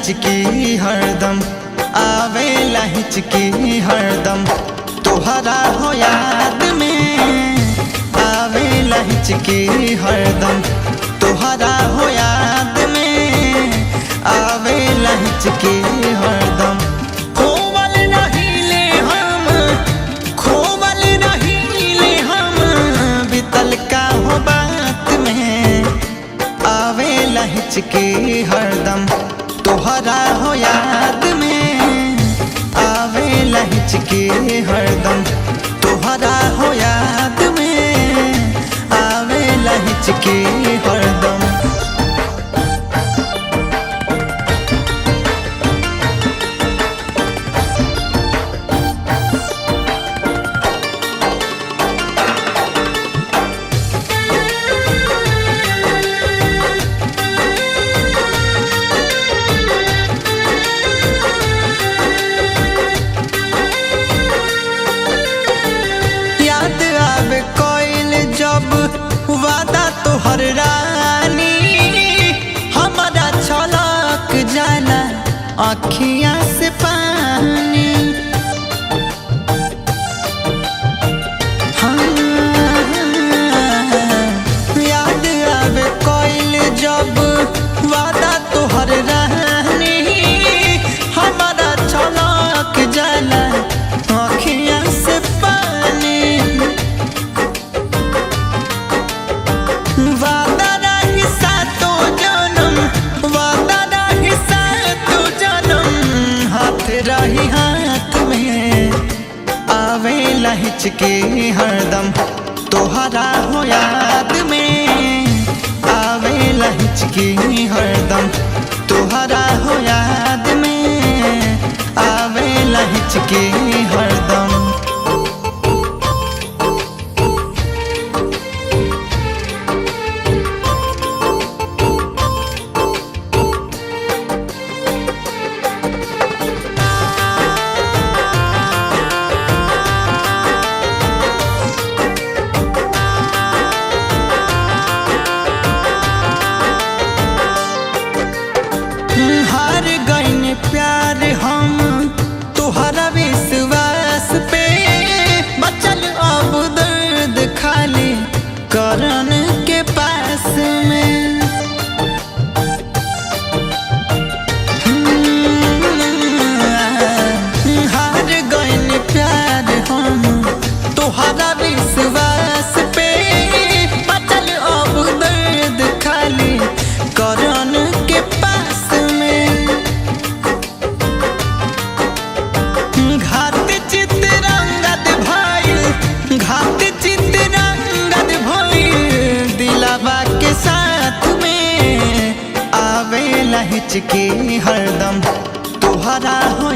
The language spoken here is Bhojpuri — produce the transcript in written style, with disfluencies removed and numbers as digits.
हिचकी हरदम, आवेला हिचकी हरदम, तोहरा हो याद में आवेला हिचकी हरदम, तोहरा हो याद में आवेला हिचकी हरदम। खोवल रहीले हम, खोवल रहीले हम, बितल का हो बात में आवेला हिचकी हरदम, तोहरा हो याद में आवेला हिचकी हरदम, तोहरा हो याद में आवेला हिचकी हरदम। जब वादा तोहर रानी हमारा छलक जाला अखियाँ से पानी, हाँ याद आवे कोइल जब वादा तोहर रानी हमारा छलक जाला अखियाँ से पानी। वादा रही सातो जन्म, वादा रही सातो जन्म, हाथ रही हाथ में आवेला हिचकी हरदम, तोहरा हो याद में आवेला हिचकी हरदम, तोहरा हो याद में आवेला हिचकी हरदम। हार गईन प्यार हम तोहरा विश्वास पे, बचल अब दर्द खाली करन के पास में। हार गईन प्यार हम तोहरा विश्वास पे, बचल अब दर्द खाली करन के पास में। घात चितरंगत भइल, घात चितरंगत भइल, दिलावा के साथ में आवेला हिचकी हरदम, तोहरा हो